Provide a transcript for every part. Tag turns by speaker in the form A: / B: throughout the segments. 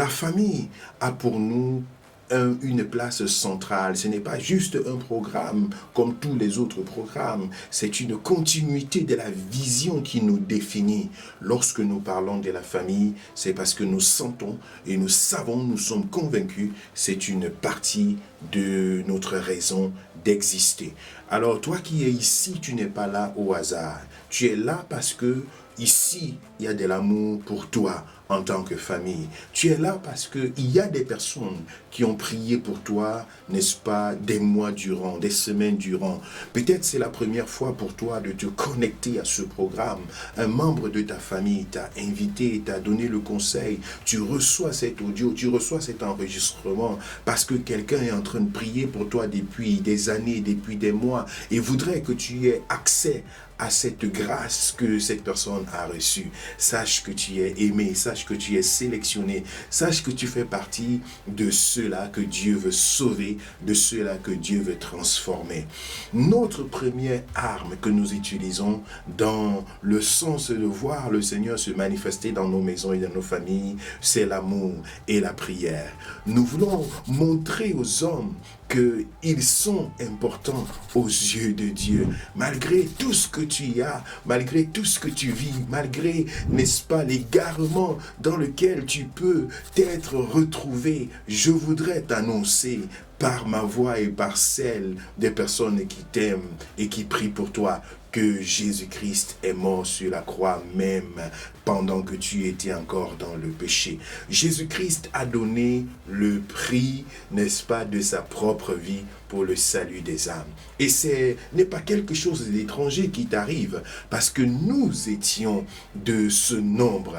A: La famille a pour nous une place centrale. Ce n'est pas juste un programme comme tous les autres programmes. C'est une continuité de la vision qui nous définit. Lorsque nous parlons de la famille, c'est parce que nous sentons et nous savons, nous sommes convaincus, c'est une partie de notre raison d'exister. Alors toi qui es ici, tu n'es pas là au hasard. Tu es là parce que ici, il y a de l'amour pour toi en tant que famille. Tu es là parce qu'il y a des personnes qui ont prié pour toi, n'est-ce pas, des mois durant, des semaines durant. Peut-être c'est la première fois pour toi de te connecter à ce programme. Un membre de ta famille t'a invité, t'a donné le conseil. Tu reçois cet audio, tu reçois cet enregistrement parce que quelqu'un est en train de prier pour toi depuis des années, depuis des mois et voudrait que tu aies accès à cette grâce que cette personne a reçue. Sache que tu es aimé, sache que tu es sélectionné, sache que tu fais partie de ceux-là que Dieu veut sauver, de ceux-là que Dieu veut transformer. Notre première arme que nous utilisons dans le sens de voir le Seigneur se manifester dans nos maisons et dans nos familles, c'est l'amour et la prière. Nous voulons montrer aux hommes qu'ils sont importants aux yeux de Dieu. Malgré tout ce que tu as, malgré tout ce que tu vis, malgré, n'est-ce pas, l'égarement dans lequel tu peux t'être retrouvé, je voudrais t'annoncer par ma voix et par celle des personnes qui t'aiment et qui prient pour toi, que Jésus-Christ est mort sur la croix même pendant que tu étais encore dans le péché. Jésus-Christ a donné le prix, n'est-ce pas, de sa propre vie pour le salut des âmes. Et ce n'est pas quelque chose d'étranger qui t'arrive, parce que nous étions de ce nombre.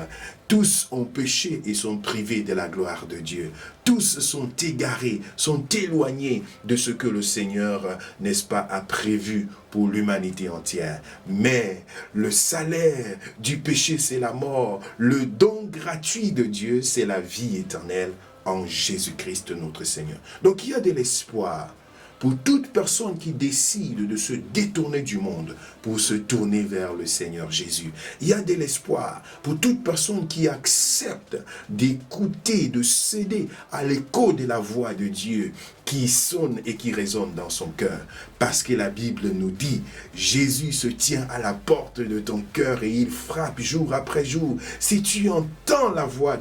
A: Tous ont péché et sont privés de la gloire de Dieu. Tous sont égarés, sont éloignés de ce que le Seigneur, n'est-ce pas, a prévu pour l'humanité entière. Mais le salaire du péché, c'est la mort. Le don gratuit de Dieu, c'est la vie éternelle en Jésus-Christ notre Seigneur. Donc il y a de l'espoir pour toute personne qui décide de se détourner du monde pour se tourner vers le Seigneur Jésus. Il y a de l'espoir pour toute personne qui accepte d'écouter, de céder à l'écho de la voix de Dieu qui sonne et qui résonne dans son cœur. Parce que la Bible nous dit, Jésus se tient à la porte de ton cœur et il frappe jour après jour. Si tu entends la voix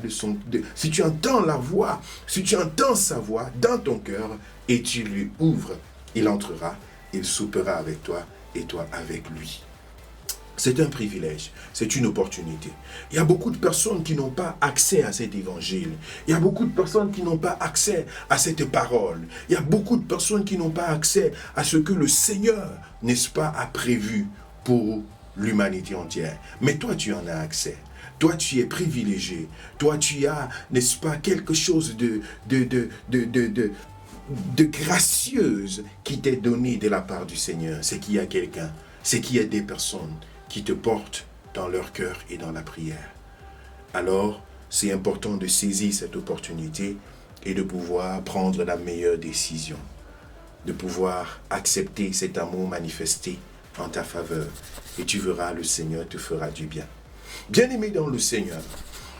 A: si tu entends sa voix dans ton cœur, et tu lui ouvres, il entrera, il soupera avec toi et toi avec lui. C'est un privilège, c'est une opportunité. Il y a beaucoup de personnes qui n'ont pas accès à cet évangile. Il y a beaucoup de personnes qui n'ont pas accès à cette parole. Il y a beaucoup de personnes qui n'ont pas accès à ce que le Seigneur, n'est-ce pas, a prévu pour l'humanité entière. Mais toi, tu en as accès. Toi, tu es privilégié. Toi, tu as, n'est-ce pas, quelque chose de gracieuse qui t'est donnée de la part du Seigneur. C'est qu'il y a quelqu'un, c'est qu'il y a des personnes qui te portent dans leur cœur et dans la prière. Alors, c'est important de saisir cette opportunité et de pouvoir prendre la meilleure décision, de pouvoir accepter cet amour manifesté en ta faveur. Et tu verras, le Seigneur te fera du bien. Bien-aimés dans le Seigneur,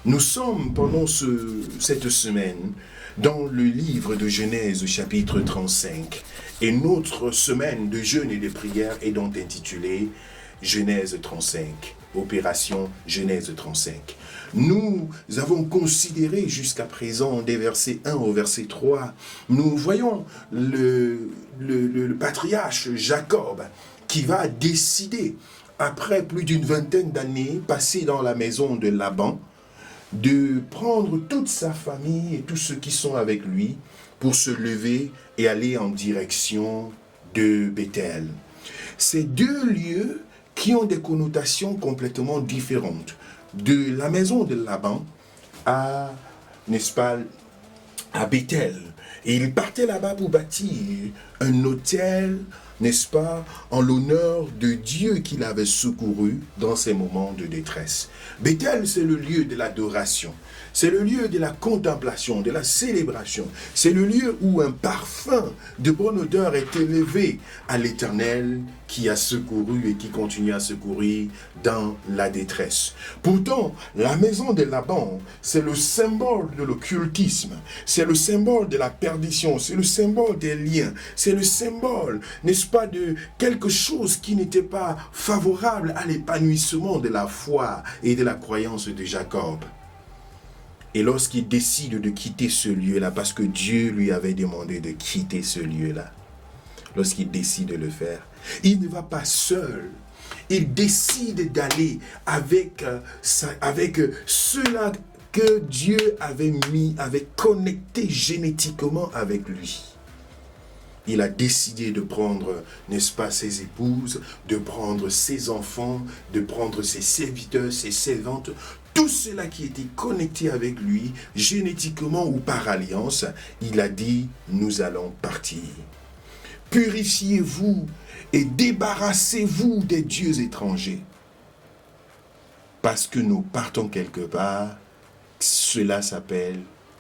A: nous sommes pendant cette semaine dans le livre de Genèse chapitre 35 et notre semaine de jeûne et de prière est donc intitulée Genèse 35, Opération Genèse 35. Nous avons considéré jusqu'à présent des versets 1 au verset 3, nous voyons le patriarche Jacob qui va décider, après plus d'une vingtaine d'années passées dans la maison de Laban, de prendre toute sa famille et tous ceux qui sont avec lui pour se lever et aller en direction de Bethel. Ces deux lieux qui ont des connotations complètement différentes. De la maison de Laban à, n'est-ce pas, à Bethel. Et il partait là-bas pour bâtir un autel, n'est-ce pas, en l'honneur de Dieu qu'il avait secouru dans ces moments de détresse. Bethel, c'est le lieu de l'adoration. C'est le lieu de la contemplation, de la célébration. C'est le lieu où un parfum de bonne odeur est élevé à l'Éternel qui a secouru et qui continue à secourir dans la détresse. Pourtant, la maison de Laban, c'est le symbole de l'occultisme, c'est le symbole de la perdition, c'est le symbole des liens, c'est le symbole, n'est-ce pas, de quelque chose qui n'était pas favorable à l'épanouissement de la foi et de la croyance de Jacob. Et lorsqu'il décide de quitter ce lieu-là, parce que Dieu lui avait demandé de quitter ce lieu-là, lorsqu'il décide de le faire, il ne va pas seul. Il décide d'aller avec ceux-là que Dieu avait connecté génétiquement avec lui. Il a décidé de prendre, n'est-ce pas, ses épouses, de prendre ses enfants, de prendre ses serviteurs, ses servantes, tout cela qui était connecté avec lui, génétiquement ou par alliance. Il a dit, nous allons partir. Purifiez-vous et débarrassez-vous des dieux étrangers. Parce que nous partons quelque part, cela s'appelle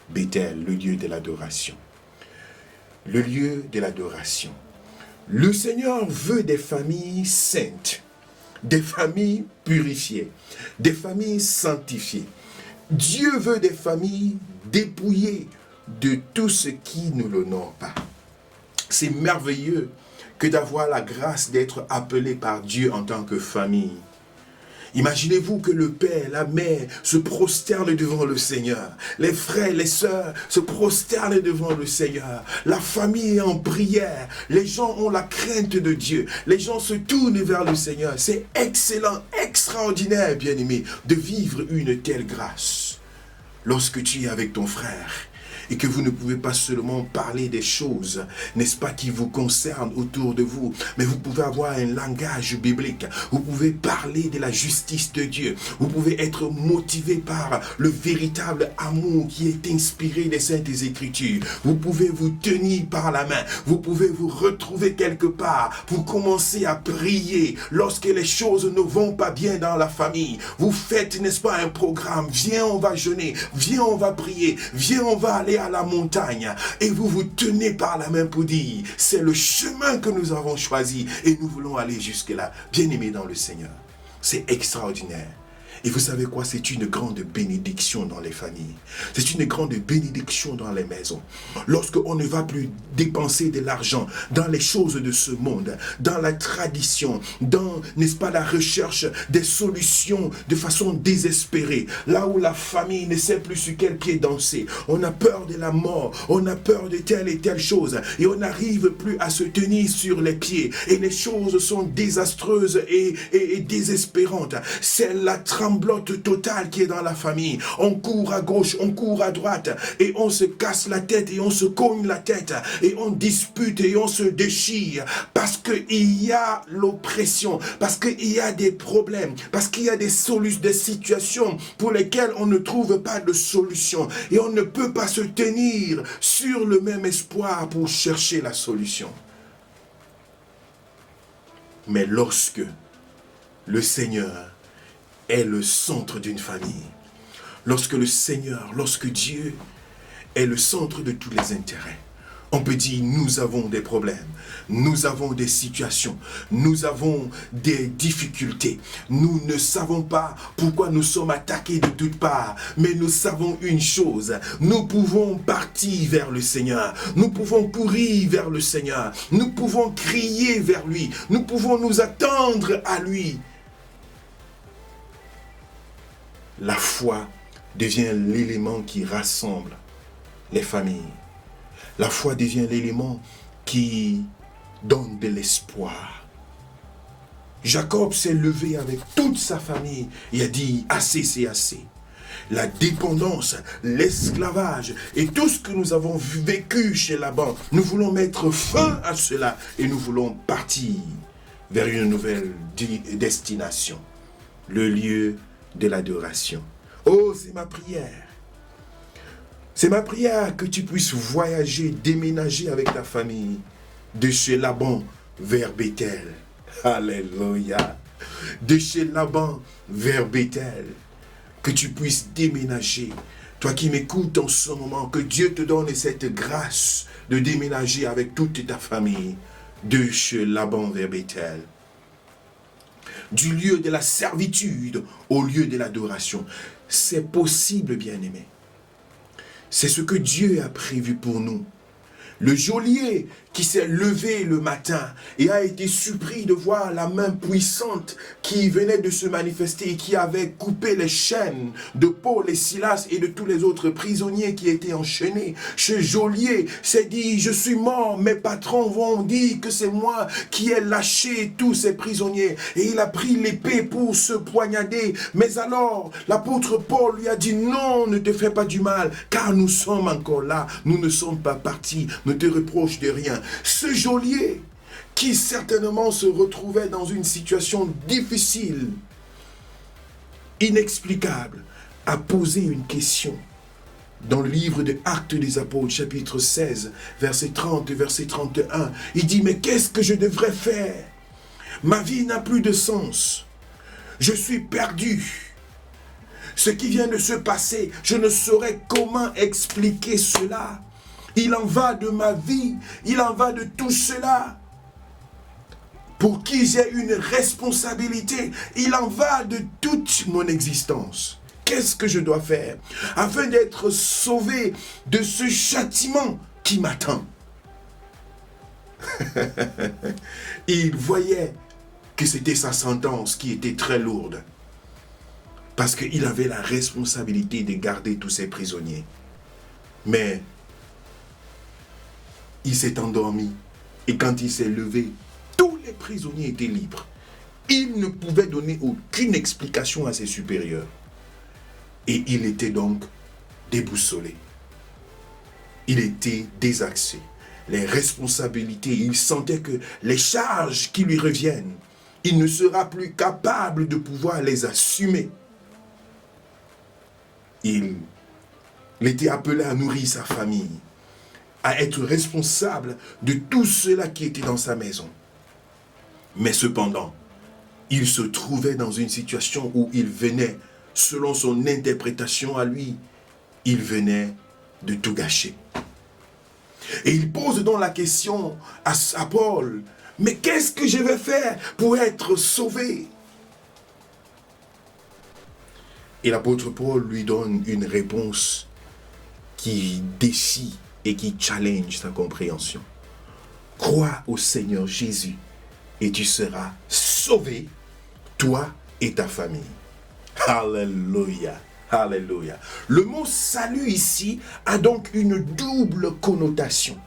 A: Béthel, le lieu de l'adoration. Le lieu de l'adoration. Le Seigneur veut des familles saintes, des familles purifiées, des familles sanctifiées. Dieu veut des familles dépouillées de tout ce qui ne l'honore pas. C'est merveilleux que d'avoir la grâce d'être appelé par Dieu en tant que famille. Imaginez-vous que le père, la mère se prosternent devant le Seigneur. Les frères, les sœurs se prosternent devant le Seigneur. La famille est en prière. Les gens ont la crainte de Dieu. Les gens se tournent vers le Seigneur. C'est excellent, extraordinaire, bien-aimé, de vivre une telle grâce. Lorsque tu es avec ton frère, et que vous ne pouvez pas seulement parler des choses, n'est-ce pas, qui vous concernent autour de vous, mais vous pouvez avoir un langage biblique, vous pouvez parler de la justice de Dieu, vous pouvez être motivé par le véritable amour qui est inspiré des Saintes Écritures, vous pouvez vous tenir par la main, vous pouvez vous retrouver quelque part, vous commencez à prier lorsque les choses ne vont pas bien dans la famille, vous faites, n'est-ce pas, un programme, viens on va jeûner, viens on va prier, viens on va aller à la montagne, et vous vous tenez par la main pour dire, c'est le chemin que nous avons choisi et nous voulons aller jusque-là. Bien-aimés dans le Seigneur, c'est extraordinaire. Et vous savez quoi? C'est une grande bénédiction dans les familles. C'est une grande bénédiction dans les maisons. Lorsqu'on ne va plus dépenser de l'argent dans les choses de ce monde, dans la tradition, dans, n'est-ce pas, la recherche des solutions de façon désespérée, là où la famille ne sait plus sur quel pied danser, on a peur de la mort, on a peur de telle et telle chose, et on n'arrive plus à se tenir sur les pieds, et les choses sont désastreuses et désespérantes. C'est la tremblote totale qui est dans la famille. On court à gauche, on court à droite, et on se casse la tête, et on se cogne la tête, et on dispute, et on se déchire, parce qu'il y a l'oppression, parce qu'il y a des problèmes, parce qu'il y a des situations pour lesquelles on ne trouve pas de solution, et on ne peut pas se tenir sur le même espoir pour chercher la solution. Mais lorsque le Seigneur est le centre d'une famille, lorsque Dieu est le centre de tous les intérêts, on peut dire, nous avons des problèmes, nous avons des situations, nous avons des difficultés, nous ne savons pas pourquoi nous sommes attaqués de toutes parts, mais nous savons une chose, nous pouvons partir vers le Seigneur, nous pouvons courir vers le Seigneur, nous pouvons crier vers lui, nous pouvons nous attendre à lui. La foi devient l'élément qui rassemble les familles. La foi devient l'élément qui donne de l'espoir. Jacob s'est levé avec toute sa famille et a dit, assez c'est assez. La dépendance, l'esclavage et tout ce que nous avons vécu chez Laban, nous voulons mettre fin à cela et nous voulons partir vers une nouvelle destination, le lieu de l'adoration. Oh, c'est ma prière. C'est ma prière que tu puisses voyager, déménager avec ta famille de chez Laban vers Béthel. Alléluia. De chez Laban vers Béthel. Que tu puisses déménager Toi qui m'écoutes en ce moment, que Dieu te donne cette grâce de déménager avec toute ta famille de chez Laban vers Bethel. Du lieu de la servitude au lieu de l'adoration. C'est possible, bien-aimé. C'est ce que Dieu a prévu pour nous. Le geôlier qui s'est levé le matin et a été surpris de voir la main puissante qui venait de se manifester et qui avait coupé les chaînes de Paul et Silas et de tous les autres prisonniers qui étaient enchaînés. Ce geôlier s'est dit, je suis mort, mes patrons vont dire que c'est moi qui ai lâché tous ces prisonniers. Et il a pris l'épée pour se poignarder. Mais alors, l'apôtre Paul lui a dit, non, ne te fais pas du mal, car nous sommes encore là, nous ne sommes pas partis, ne te reproche de rien. Ce geôlier, qui certainement se retrouvait dans une situation difficile, inexplicable, a posé une question. Dans le livre de Actes des Apôtres, chapitre 16, verset 30 et verset 31, il dit, mais qu'est-ce que je devrais faire? Ma vie n'a plus de sens. Je suis perdu. Ce qui vient de se passer, je ne saurais comment expliquer cela. Il en va de ma vie, il en va de tout cela, pour qui j'ai une responsabilité. Il en va de toute mon existence. Qu'est-ce que je dois faire afin d'être sauvé de ce châtiment qui m'attend? Il voyait que c'était sa sentence qui était très lourde, parce qu'il avait la responsabilité de garder tous ses prisonniers. Mais il s'est endormi, et quand il s'est levé, tous les prisonniers étaient libres. Il ne pouvait donner aucune explication à ses supérieurs. Et il était donc déboussolé. Il était désaxé. Les responsabilités, il sentait que les charges qui lui reviennent, il ne sera plus capable de pouvoir les assumer. Il était appelé à nourrir sa famille, à être responsable de tout cela qui était dans sa maison. Mais cependant, il se trouvait dans une situation où il venait, selon son interprétation à lui, il venait de tout gâcher. Et il pose donc la question à Paul, mais qu'est-ce que je vais faire pour être sauvé? Et l'apôtre Paul lui donne une réponse qui déchire et qui challenge sa compréhension. Crois au Seigneur Jésus et tu seras sauvé, toi et ta famille. Alléluia, alléluia. Le mot salut ici a donc une double connotation.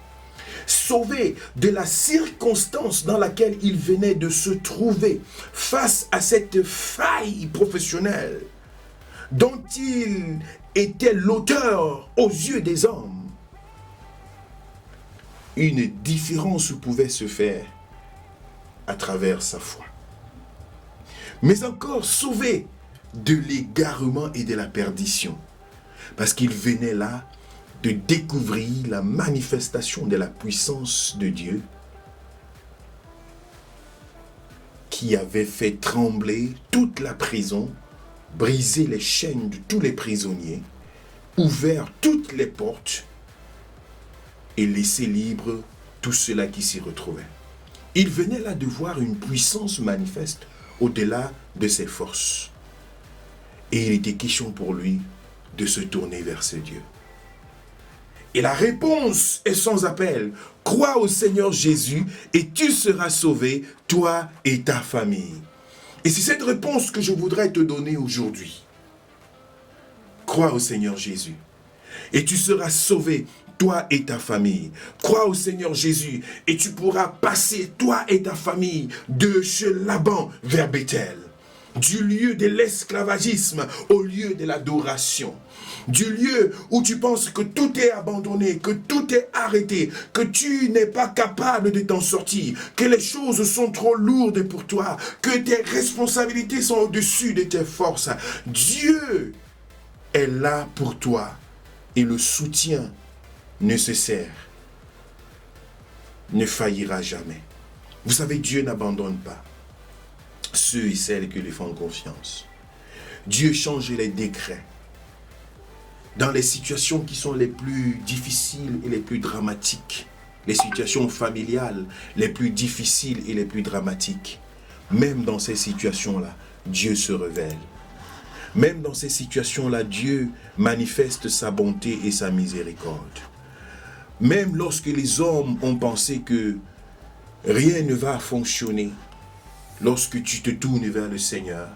A: Sauvé de la circonstance dans laquelle il venait de se trouver face à cette faille professionnelle dont il était l'auteur aux yeux des hommes. Une différence pouvait se faire à travers sa foi. Mais encore sauvé de l'égarement et de la perdition. Parce qu'il venait là de découvrir la manifestation de la puissance de Dieu qui avait fait trembler toute la prison, brisé les chaînes de tous les prisonniers, ouvert toutes les portes et laissé libre tout cela qui s'y retrouvait. Il venait là de voir une puissance manifeste au-delà de ses forces. Et il était question pour lui de se tourner vers ce Dieu. Et la réponse est sans appel. Crois au Seigneur Jésus et tu seras sauvé, toi et ta famille. Et c'est cette réponse que je voudrais te donner aujourd'hui. Crois au Seigneur Jésus et tu seras sauvé, toi et ta famille. Crois au Seigneur Jésus et tu pourras passer, toi et ta famille, de chez Laban vers Bethel. Du lieu de l'esclavagisme au lieu de l'adoration. Du lieu où tu penses que tout est abandonné, que tout est arrêté, que tu n'es pas capable de t'en sortir, que les choses sont trop lourdes pour toi, que tes responsabilités sont au-dessus de tes forces. Dieu est là pour toi et le soutien nécessaire ne faillira jamais. Vous savez, Dieu n'abandonne pas ceux et celles qui lui font confiance. Dieu change les décrets. dans les situations qui sont les plus difficiles et les plus dramatiques, les situations familiales les plus difficiles et les plus dramatiques, même dans ces situations-là, Dieu se révèle. Même dans ces situations-là, Dieu manifeste sa bonté et sa miséricorde. Même lorsque les hommes ont pensé que rien ne va fonctionner, lorsque tu te tournes vers le Seigneur,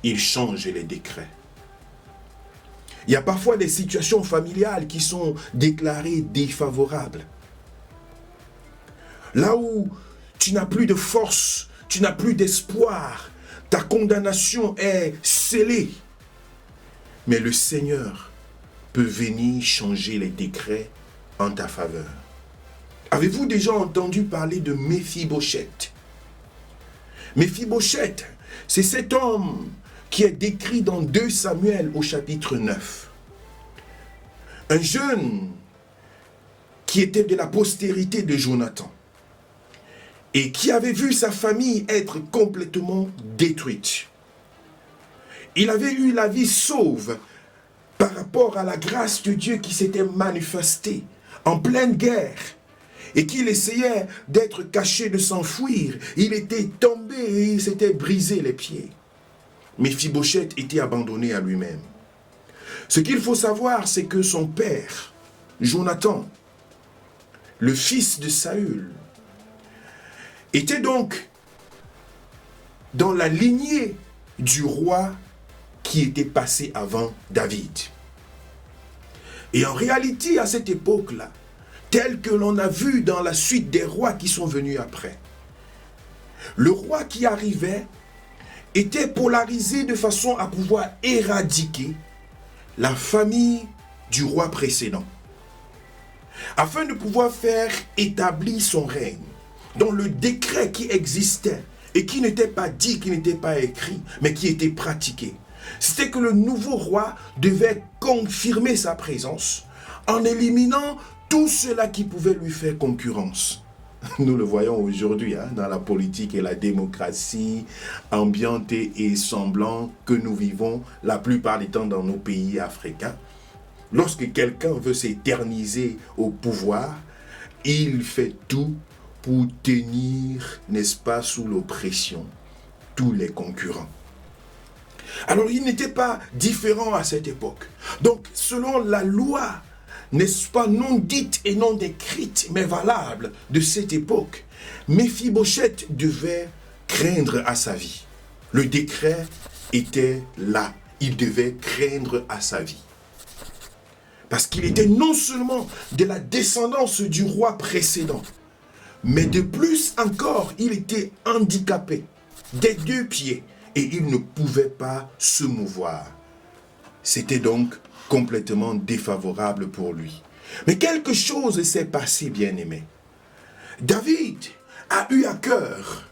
A: il change les décrets. Il y a parfois des situations familiales qui sont déclarées défavorables. Là où tu n'as plus de force, tu n'as plus d'espoir, ta condamnation est scellée. Mais le Seigneur peut venir changer les décrets en ta faveur. Avez-vous déjà entendu parler de Méphibosheth? Méphibosheth, c'est cet homme qui est décrit dans 2 Samuel au chapitre 9. Un jeune qui était de la postérité de Jonathan et qui avait vu sa famille être complètement détruite. Il avait eu la vie sauve par rapport à la grâce de Dieu qui s'était manifestée en pleine guerre et qu'il essayait d'être caché, de s'enfuir. Il était tombé et il s'était brisé les pieds. Méphibosheth était abandonné à lui-même. Ce qu'il faut savoir, c'est que son père, Jonathan, le fils de Saül, était donc dans la lignée du roi qui était passé avant David. Et en réalité, à cette époque-là, tel que l'on a vu dans la suite des rois qui sont venus après, le roi qui arrivait était polarisé de façon à pouvoir éradiquer la famille du roi précédent, afin de pouvoir faire établir son règne, dans le décret qui existait et qui n'était pas dit, qui n'était pas écrit, mais qui était pratiqué. C'était que le nouveau roi devait confirmer sa présence en éliminant tout cela qui pouvait lui faire concurrence. Nous le voyons aujourd'hui dans la politique et la démocratie ambiante et semblante que nous vivons la plupart du temps dans nos pays africains. Lorsque quelqu'un veut s'éterniser au pouvoir, il fait tout pour tenir, n'est-ce pas, sous l'oppression tous les concurrents. Alors il n'était pas différent à cette époque. Donc selon la loi, n'est-ce pas, non dite et non décrite, mais valable de cette époque, Méphibosheth devait craindre à sa vie. Le décret était là. Il devait craindre à sa vie. Parce qu'il était non seulement de la descendance du roi précédent, mais de plus encore, il était handicapé des 2 pieds et il ne pouvait pas se mouvoir. C'était donc complètement défavorable pour lui. Mais quelque chose s'est passé, bien-aimé. David a eu à cœur,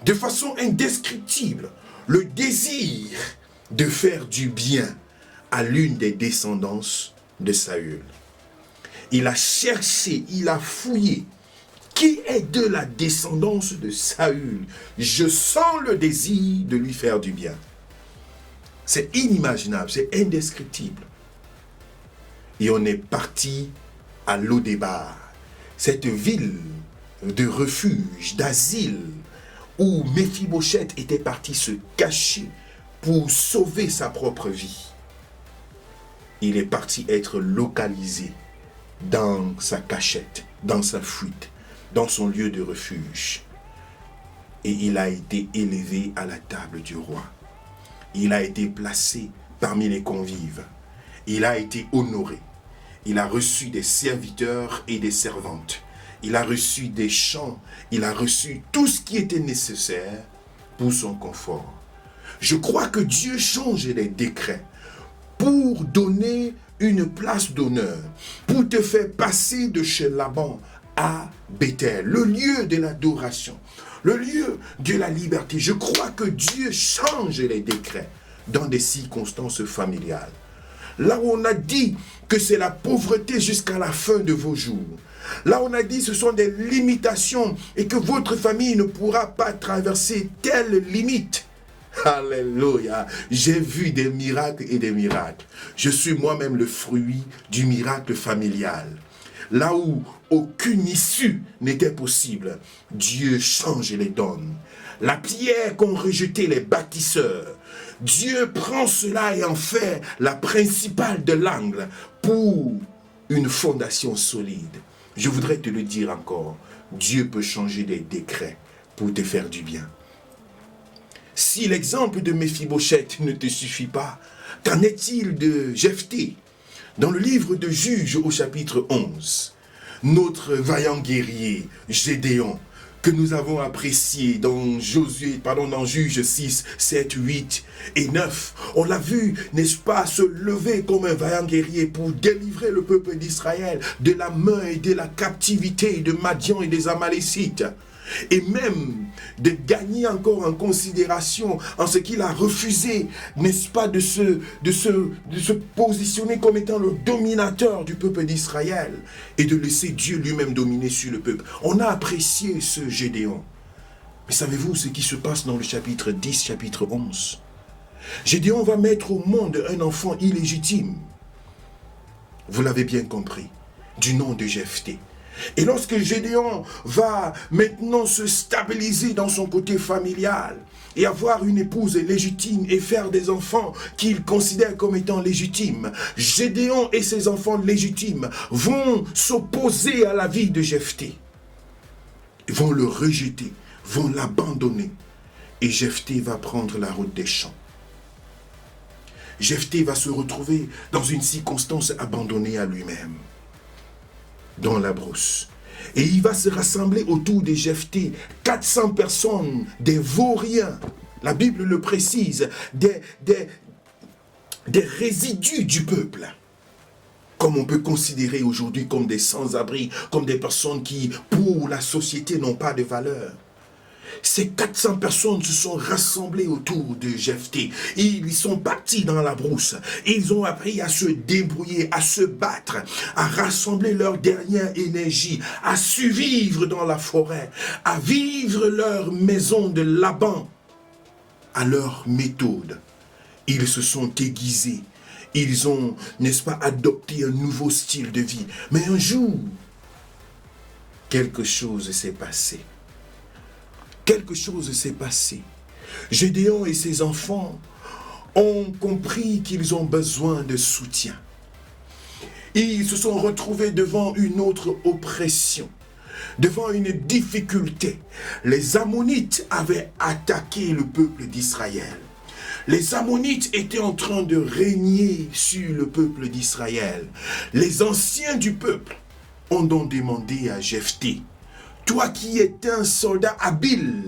A: de façon indescriptible, le désir de faire du bien à l'une des descendances de Saül. Il a cherché, il a fouillé. Qui est de la descendance de Saül? Je sens le désir de lui faire du bien. C'est inimaginable, c'est indescriptible. Et on est parti à Lo-Débar, cette ville de refuge, d'asile, où Méphibosheth était parti se cacher pour sauver sa propre vie. Il est parti être localisé dans sa cachette, dans sa fuite, dans son lieu de refuge. Et il a été élevé à la table du roi. Il a été placé parmi les convives. Il a été honoré. Il a reçu des serviteurs et des servantes. Il a reçu des chants. Il a reçu tout ce qui était nécessaire pour son confort. Je crois que Dieu change les décrets pour donner une place d'honneur, pour te faire passer de chez Laban à Bethel, le lieu de l'adoration, le lieu de la liberté. Je crois que Dieu change les décrets dans des circonstances familiales. Là où on a dit que c'est la pauvreté jusqu'à la fin de vos jours. Là où on a dit que ce sont des limitations et que votre famille ne pourra pas traverser telle limite. Alléluia. J'ai vu des miracles et des miracles. Je suis moi-même le fruit du miracle familial. Là où aucune issue n'était possible, Dieu change les donnes. La pierre qu'ont rejeté les bâtisseurs, Dieu prend cela et en fait la principale de l'angle pour une fondation solide. Je voudrais te le dire encore, Dieu peut changer des décrets pour te faire du bien. Si l'exemple de Méphibosheth ne te suffit pas, qu'en est-il de Jephthé? Dans le livre de Juges au chapitre 11, notre vaillant guerrier Gédéon, que nous avons apprécié dans Juges 6, 7, 8 et 9. On l'a vu, n'est-ce pas, se lever comme un vaillant guerrier pour délivrer le peuple d'Israël de la main et de la captivité de Madian et des Amalécites. Et même de gagner encore en considération en ce qu'il a refusé, n'est-ce pas, de se positionner comme étant le dominateur du peuple d'Israël et de laisser Dieu lui-même dominer sur le peuple. On a apprécié ce Gédéon. Mais savez-vous ce qui se passe dans le chapitre 10, chapitre 11? Gédéon va mettre au monde un enfant illégitime. Vous l'avez bien compris, du nom de Jephthé. Et lorsque Gédéon va maintenant se stabiliser dans son côté familial et avoir une épouse légitime et faire des enfants qu'il considère comme étant légitimes, Gédéon et ses enfants légitimes vont s'opposer à la vie de Jephthé. Ils vont le rejeter, vont l'abandonner. Et Jephthé va prendre la route des champs. Jephthé va se retrouver dans une circonstance abandonnée à lui-même, dans la brousse. Et il va se rassembler autour de Jephthé 400 personnes, des vauriens, la Bible le précise, des résidus du peuple, comme on peut considérer aujourd'hui comme des sans-abri, comme des personnes qui, pour la société, n'ont pas de valeur. Ces 400 personnes se sont rassemblées autour de Jephthé. Ils sont partis dans la brousse. Ils ont appris à se débrouiller, à se battre, à rassembler leur dernière énergie, à survivre dans la forêt, à vivre leur maison de Laban à leur méthode. Ils se sont aiguisés. Ils ont, n'est-ce pas, adopté un nouveau style de vie. Mais un jour, quelque chose s'est passé. Quelque chose s'est passé. Gédéon et ses enfants ont compris qu'ils ont besoin de soutien. Ils se sont retrouvés devant une autre oppression, devant une difficulté. Les Ammonites avaient attaqué le peuple d'Israël. Les Ammonites étaient en train de régner sur le peuple d'Israël. Les anciens du peuple ont donc demandé à Jephthé: toi qui es un soldat habile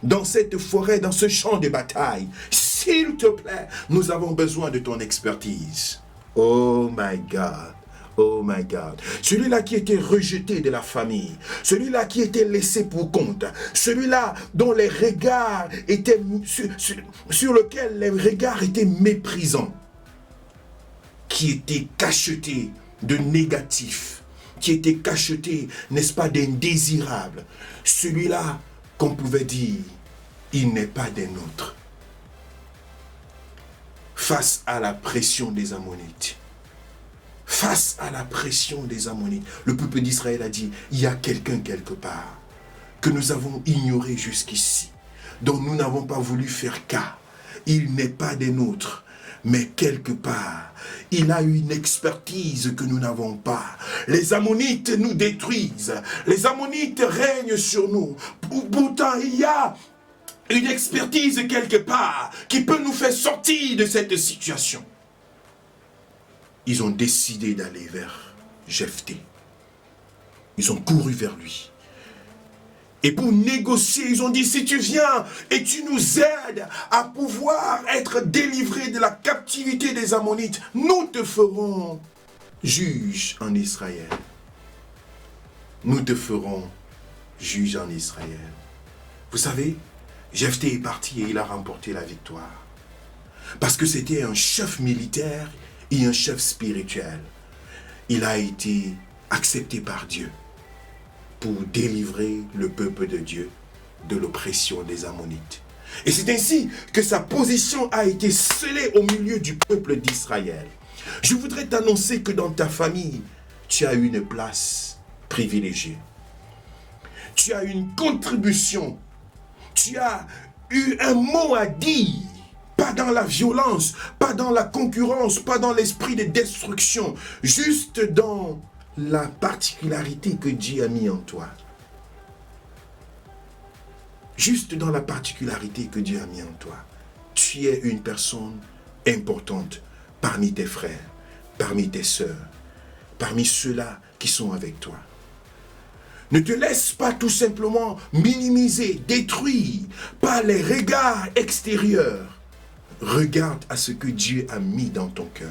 A: dans cette forêt, dans ce champ de bataille, s'il te plaît, nous avons besoin de ton expertise. Oh my God, oh my God. Celui-là qui était rejeté de la famille, celui-là qui était laissé pour compte, celui-là dont les regards étaient, sur lequel les regards étaient méprisants, qui était cacheté de négatif, qui était cacheté, n'est-ce pas, d'indésirable. Celui-là qu'on pouvait dire, il n'est pas des nôtres. Face à la pression des Ammonites, face à la pression des Ammonites, le peuple d'Israël a dit, il y a quelqu'un quelque part que nous avons ignoré jusqu'ici, dont nous n'avons pas voulu faire cas. Il n'est pas des nôtres. Mais quelque part, il a une expertise que nous n'avons pas. Les Ammonites nous détruisent. Les Ammonites règnent sur nous. Pourtant, il y a une expertise quelque part qui peut nous faire sortir de cette situation. Ils ont décidé d'aller vers Jephthé. Ils ont couru vers lui. Et pour négocier, ils ont dit, si tu viens et tu nous aides à pouvoir être délivrés de la captivité des Ammonites, nous te ferons juge en Israël. Nous te ferons juge en Israël. Vous savez, Jephthé est parti et il a remporté la victoire. Parce que c'était un chef militaire et un chef spirituel. Il a été accepté par Dieu pour délivrer le peuple de Dieu de l'oppression des Ammonites. Et c'est ainsi que sa position a été scellée au milieu du peuple d'Israël. Je voudrais t'annoncer que dans ta famille, tu as une place privilégiée. Tu as une contribution. Tu as eu un mot à dire. Pas dans la violence, pas dans la concurrence, pas dans l'esprit de destruction. Juste dans la particularité que Dieu a mis en toi. Juste dans la particularité que Dieu a mis en toi. Tu es une personne importante parmi tes frères, parmi tes sœurs, parmi ceux-là qui sont avec toi. Ne te laisse pas tout simplement minimiser, détruire par les regards extérieurs. Regarde à ce que Dieu a mis dans ton cœur.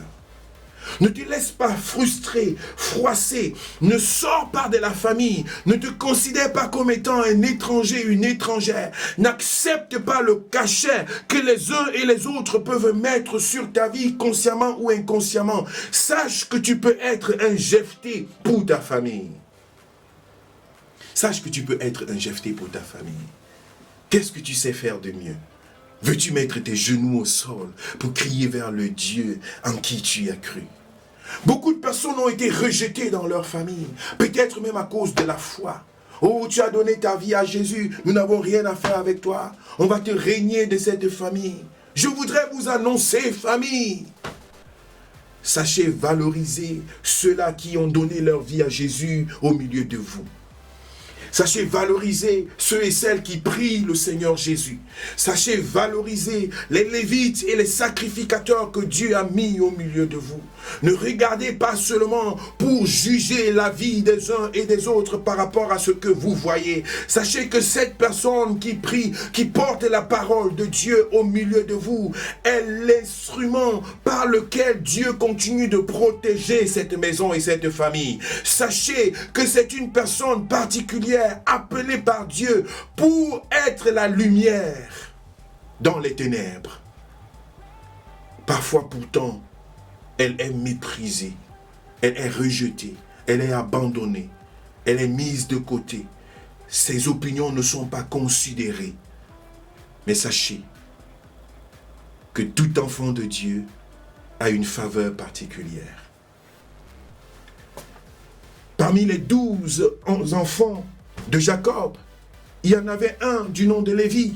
A: Ne te laisse pas frustrer, froisser. Ne sors pas de la famille. Ne te considère pas comme étant un étranger, une étrangère. N'accepte pas le cachet que les uns et les autres peuvent mettre sur ta vie, consciemment ou inconsciemment. Sache que tu peux être un Jephthé pour ta famille. Sache que tu peux être un Jephthé pour ta famille. Qu'est-ce que tu sais faire de mieux? Veux-tu mettre tes genoux au sol pour crier vers le Dieu en qui tu as cru? Beaucoup de personnes ont été rejetées dans leur famille, peut-être même à cause de la foi. Oh, tu as donné ta vie à Jésus, nous n'avons rien à faire avec toi. On va te régner de cette famille. Je voudrais vous annoncer, famille. Sachez valoriser ceux-là qui ont donné leur vie à Jésus au milieu de vous. Sachez valoriser ceux et celles qui prient le Seigneur Jésus. Sachez valoriser les Lévites et les sacrificateurs que Dieu a mis au milieu de vous. Ne regardez pas seulement pour juger la vie des uns et des autres par rapport à ce que vous voyez. Sachez que cette personne qui prie, qui porte la parole de Dieu au milieu de vous, est l'instrument par lequel Dieu continue de protéger cette maison et cette famille. Sachez que c'est une personne particulière appelée par Dieu pour être la lumière dans les ténèbres. Parfois pourtant, elle est méprisée, elle est rejetée, elle est abandonnée, elle est mise de côté. Ses opinions ne sont pas considérées. Mais sachez que tout enfant de Dieu a une faveur particulière. Parmi les 12 enfants de Jacob, il y en avait un du nom de Lévi,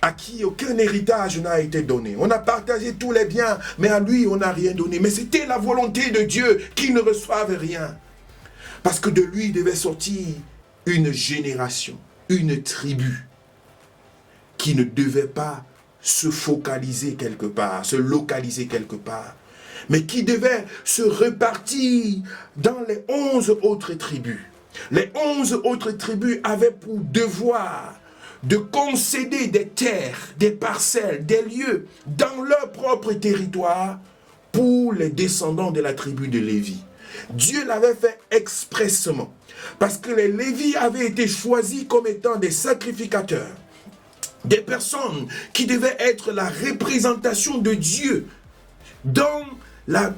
A: à qui aucun héritage n'a été donné. On a partagé tous les biens, mais à lui, on n'a rien donné. Mais c'était la volonté de Dieu qu'il ne reçoive rien. Parce que de lui devait sortir une génération, une tribu, qui ne devait pas se focaliser quelque part, se localiser quelque part, mais qui devait se répartir dans les 11 autres tribus. Les 11 autres tribus avaient pour devoir de concéder des terres, des parcelles, des lieux dans leur propre territoire pour les descendants de la tribu de Lévi. Dieu l'avait fait expressément parce que les Lévis avaient été choisis comme étant des sacrificateurs, des personnes qui devaient être la représentation de Dieu dans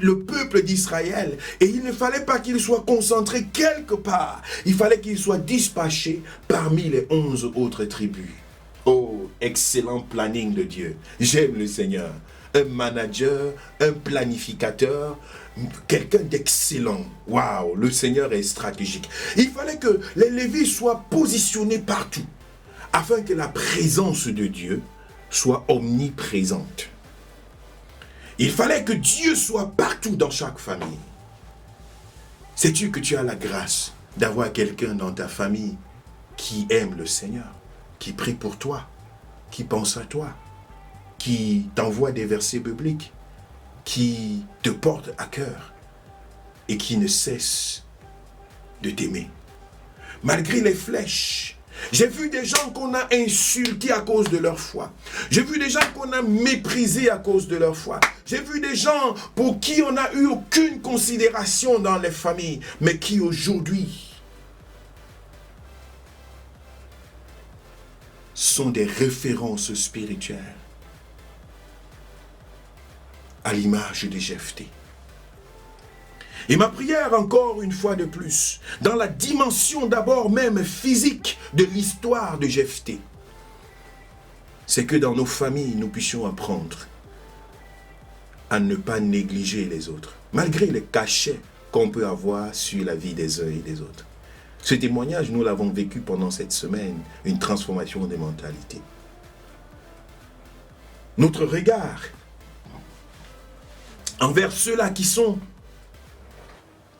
A: le peuple d'Israël. Et il ne fallait pas qu'il soit concentré quelque part. Il fallait qu'il soit dispatché parmi les 11 autres tribus. Oh, excellent planning de Dieu. J'aime le Seigneur. Un manager, un planificateur, quelqu'un d'excellent. Waouh, le Seigneur est stratégique. Il fallait que les Lévites soient positionnés partout, afin que la présence de Dieu soit omniprésente. Il fallait que Dieu soit partout dans chaque famille. Sais-tu que tu as la grâce d'avoir quelqu'un dans ta famille qui aime le Seigneur, qui prie pour toi, qui pense à toi, qui t'envoie des versets bibliques, qui te porte à cœur et qui ne cesse de t'aimer. Malgré les flèches, j'ai vu des gens qu'on a insultés à cause de leur foi. J'ai vu des gens qu'on a méprisés à cause de leur foi. J'ai vu des gens pour qui on n'a eu aucune considération dans les familles, mais qui aujourd'hui sont des références spirituelles à l'image de Jephthé. Et ma prière, encore une fois de plus, dans la dimension d'abord même physique de l'histoire de Jephthé, c'est que dans nos familles, nous puissions apprendre à ne pas négliger les autres, malgré les cachets qu'on peut avoir sur la vie des uns et des autres. Ce témoignage, nous l'avons vécu pendant cette semaine, une transformation des mentalités. Notre regard envers ceux-là qui sont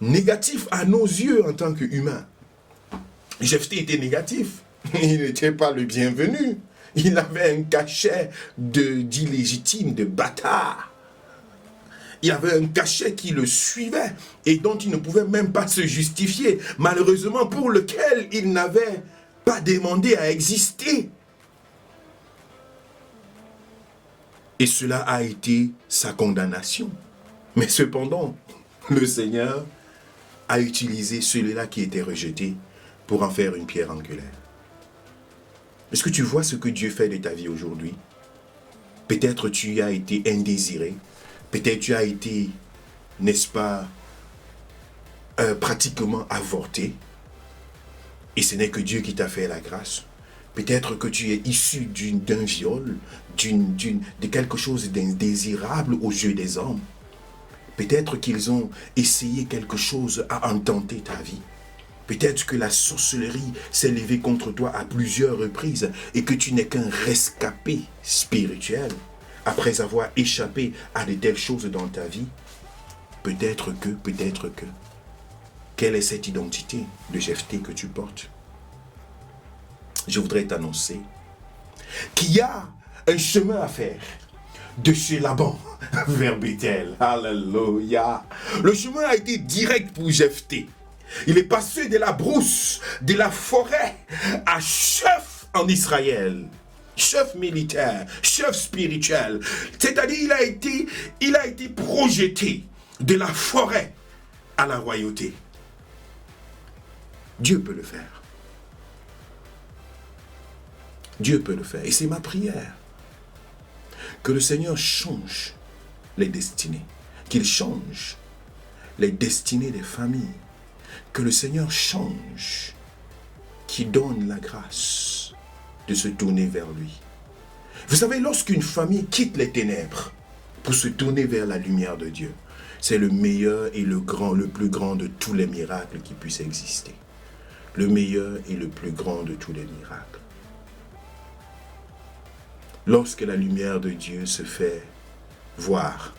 A: négatifs à nos yeux en tant qu'humains. Jephthé était négatif, il n'était pas le bienvenu. Il avait un cachet d'illégitime, de bâtard. Il avait un cachet qui le suivait et dont il ne pouvait même pas se justifier, malheureusement pour lequel il n'avait pas demandé à exister. Et cela a été sa condamnation. Mais cependant, le Seigneur a utilisé celui-là qui était rejeté pour en faire une pierre angulaire. Est-ce que tu vois ce que Dieu fait de ta vie aujourd'hui? Peut-être tu as été indésiré. Peut-être tu as été, n'est-ce pas, pratiquement avorté. Et ce n'est que Dieu qui t'a fait la grâce. Peut-être que tu es issu d'un viol, de quelque chose d'indésirable aux yeux des hommes. Peut-être qu'ils ont essayé quelque chose à intenter ta vie. Peut-être que la sorcellerie s'est levée contre toi à plusieurs reprises et que tu n'es qu'un rescapé spirituel après avoir échappé à de telles choses dans ta vie. Peut-être que. Quelle est cette identité de Jephthé que tu portes? Je voudrais t'annoncer qu'il y a un chemin à faire de chez Laban vers Bethel. Alléluia. Le chemin a été direct pour Jephthé. Il est passé de la brousse, de la forêt, à chef en Israël. Chef militaire, chef spirituel. C'est-à-dire il a été projeté de la forêt à la royauté. Dieu peut le faire. Dieu peut le faire. Et c'est ma prière. Que le Seigneur change les destinées. Qu'il change les destinées des familles. Que le Seigneur change. Qu'il donne la grâce de se tourner vers lui. Vous savez, lorsqu'une famille quitte les ténèbres pour se tourner vers la lumière de Dieu, c'est le meilleur et le plus grand de tous les miracles qui puissent exister. Le meilleur et le plus grand de tous les miracles. Lorsque la lumière de Dieu se fait voir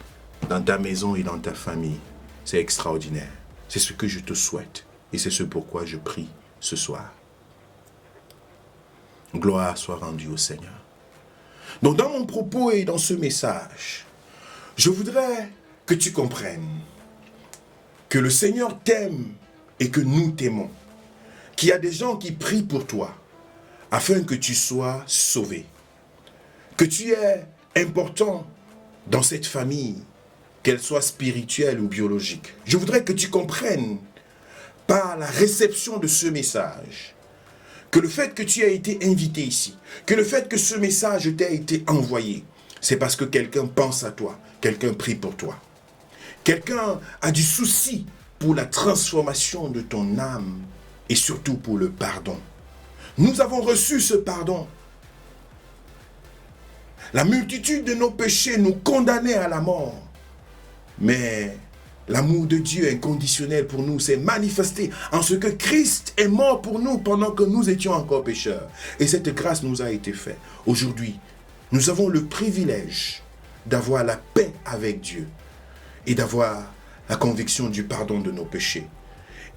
A: dans ta maison et dans ta famille, c'est extraordinaire. C'est ce que je te souhaite et c'est ce pourquoi je prie ce soir. Gloire soit rendue au Seigneur. Donc dans mon propos et dans ce message, je voudrais que tu comprennes que le Seigneur t'aime et que nous t'aimons. Qu'il y a des gens qui prient pour toi afin que tu sois sauvé. Que tu es important dans cette famille, qu'elle soit spirituelle ou biologique. Je voudrais que tu comprennes par la réception de ce message que le fait que tu aies été invité ici, que le fait que ce message t'ait été envoyé, c'est parce que quelqu'un pense à toi, quelqu'un prie pour toi. Quelqu'un a du souci pour la transformation de ton âme et surtout pour le pardon. Nous avons reçu ce pardon. La multitude de nos péchés nous condamnait à la mort. Mais l'amour de Dieu inconditionnel pour nous s'est manifesté en ce que Christ est mort pour nous pendant que nous étions encore pécheurs. Et cette grâce nous a été faite. Aujourd'hui, nous avons le privilège d'avoir la paix avec Dieu et d'avoir la conviction du pardon de nos péchés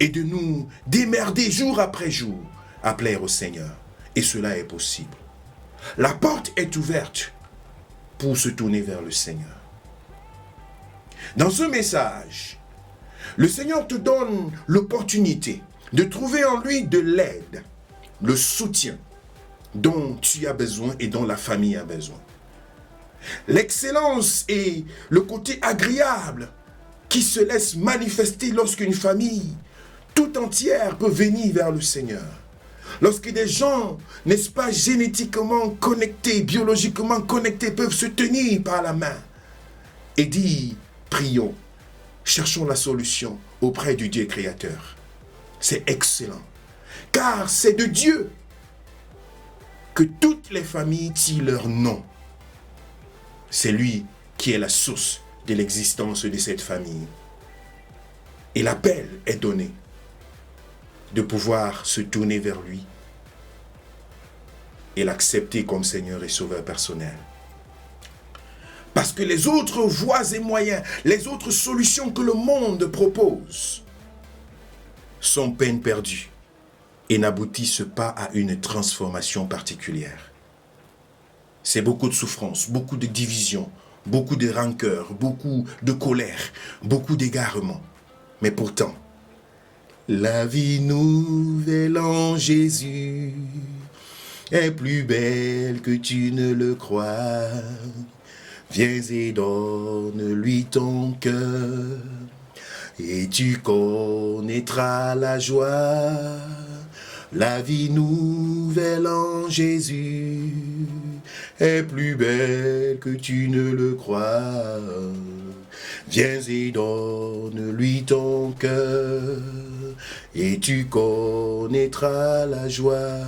A: et de nous démerder jour après jour à plaire au Seigneur. Et cela est possible. La porte est ouverte pour se tourner vers le Seigneur. Dans ce message, le Seigneur te donne l'opportunité de trouver en lui de l'aide, le soutien dont tu as besoin et dont la famille a besoin. L'excellence et le côté agréable qui se laisse manifester lorsqu'une famille tout entière peut venir vers le Seigneur. Lorsque des gens, n'est-ce pas, génétiquement connectés, biologiquement connectés, peuvent se tenir par la main et dire, prions, cherchons la solution auprès du Dieu créateur. C'est excellent, car c'est de Dieu que toutes les familles tirent leur nom. C'est lui qui est la source de l'existence de cette famille. Et l'appel est donné de pouvoir se tourner vers lui et l'accepter comme Seigneur et Sauveur personnel. Parce que les autres voies et moyens, les autres solutions que le monde propose sont peine perdue et n'aboutissent pas à une transformation particulière. C'est beaucoup de souffrance, beaucoup de division, beaucoup de rancœur, beaucoup de colère, beaucoup d'égarement. Mais pourtant, la vie nouvelle en Jésus est plus belle que tu ne le crois. Viens et donne-lui ton cœur, et tu connaîtras la joie. La vie nouvelle en Jésus est plus belle que tu ne le crois. Viens et donne-lui ton cœur, et tu connaîtras la joie.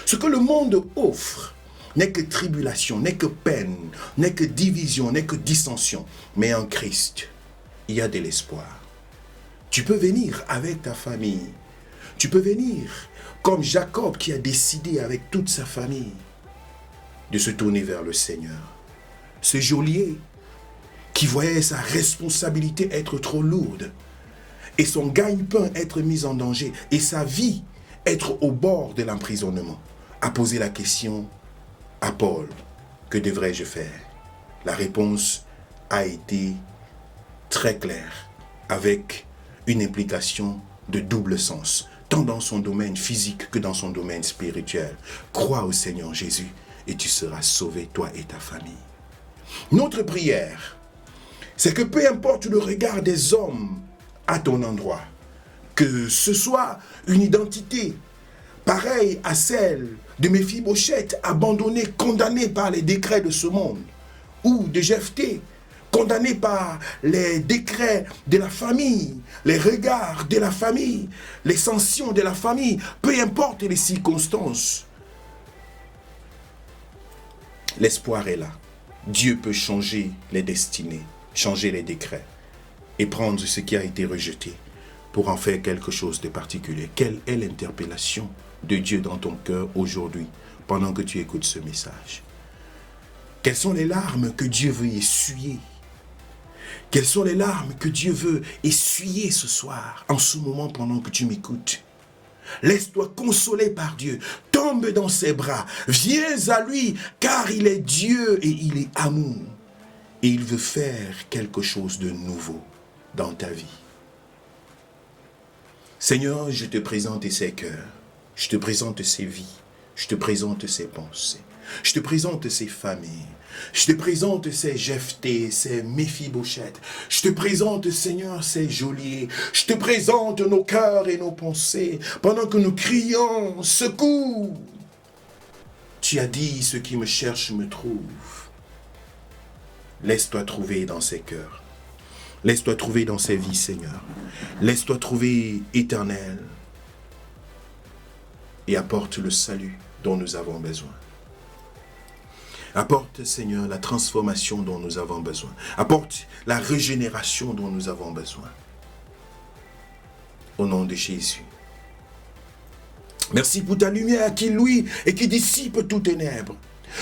A: Ce que le monde offre n'est que tribulation, n'est que peine, n'est que division, n'est que dissension. Mais en Christ, il y a de l'espoir. Tu peux venir avec ta famille. Tu peux venir comme Jacob qui a décidé avec toute sa famille de se tourner vers le Seigneur. Ce geôlier qui voyait sa responsabilité être trop lourde et son gagne-pain être mis en danger et sa vie être au bord de l'emprisonnement, a posé la question à Paul, que devrais-je faire? La réponse a été très claire, avec une implication de double sens, tant dans son domaine physique que dans son domaine spirituel. Crois au Seigneur Jésus et tu seras sauvé, toi et ta famille. Notre prière, c'est que peu importe le regard des hommes à ton endroit, que ce soit une identité pareille à celle de Méphibosheth, abandonné, condamné par les décrets de ce monde, ou de Jephthé, condamné par les décrets de la famille, les regards de la famille, les sanctions de la famille, peu importe les circonstances. L'espoir est là. Dieu peut changer les destinées, changer les décrets et prendre ce qui a été rejeté pour en faire quelque chose de particulier. Quelle est l'interpellation de Dieu dans ton cœur aujourd'hui, pendant que tu écoutes ce message? Quelles sont les larmes que Dieu veut essuyer? Quelles sont les larmes que Dieu veut essuyer ce soir, en ce moment, pendant que tu m'écoutes? Laisse-toi consoler par Dieu. Tombe dans ses bras. Viens à lui, car il est Dieu et il est amour. Et il veut faire quelque chose de nouveau dans ta vie. Seigneur, je te présente ces cœurs. Je te présente ces vies. Je te présente ces pensées. Je te présente ces familles. Je te présente ces Jephthé, ces Méphibosheth. Je te présente, Seigneur, ces geôliers. Je te présente nos cœurs et nos pensées. Pendant que nous crions, secours. Tu as dit, ceux qui me cherchent me trouvent. Laisse-toi trouver dans ces cœurs. Laisse-toi trouver dans ces vies, Seigneur. Laisse-toi trouver, Éternel. Et apporte le salut dont nous avons besoin. Apporte, Seigneur, la transformation dont nous avons besoin. Apporte la régénération dont nous avons besoin. Au nom de Jésus. Merci pour ta lumière qui louit et qui dissipe tout ténèbres.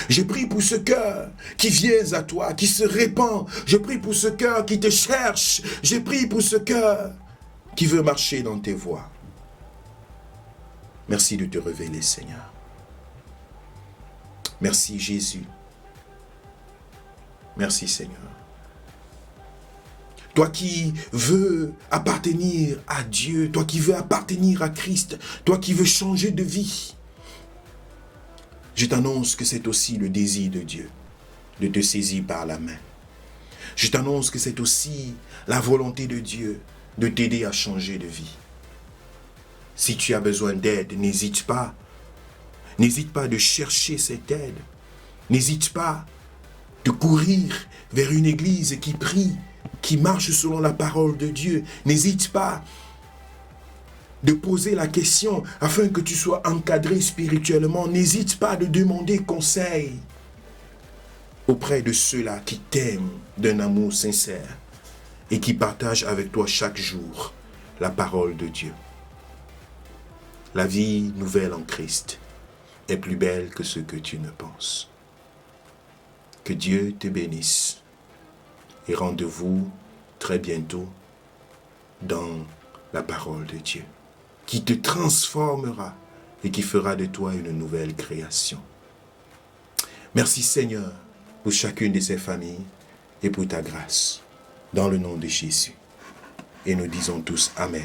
A: Je prie pour ce cœur qui vient à toi, qui se répand. Je prie pour ce cœur qui te cherche. Je prie pour ce cœur qui veut marcher dans tes voies. Merci de te révéler, Seigneur. Merci, Jésus. Merci, Seigneur. Toi qui veux appartenir à Dieu, toi qui veux appartenir à Christ, toi qui veux changer de vie, je t'annonce que c'est aussi le désir de Dieu, de te saisir par la main. Je t'annonce que c'est aussi la volonté de Dieu de t'aider à changer de vie. Si tu as besoin d'aide, n'hésite pas. N'hésite pas de chercher cette aide. N'hésite pas de courir vers une église qui prie, qui marche selon la parole de Dieu. N'hésite pas de poser la question afin que tu sois encadré spirituellement. N'hésite pas de demander conseil auprès de ceux-là qui t'aiment d'un amour sincère et qui partagent avec toi chaque jour la parole de Dieu. La vie nouvelle en Christ est plus belle que ce que tu ne penses. Que Dieu te bénisse et rendez-vous très bientôt dans la parole de Dieu, qui te transformera et qui fera de toi une nouvelle création. Merci Seigneur pour chacune de ces familles et pour ta grâce, dans le nom de Jésus. Et nous disons tous Amen.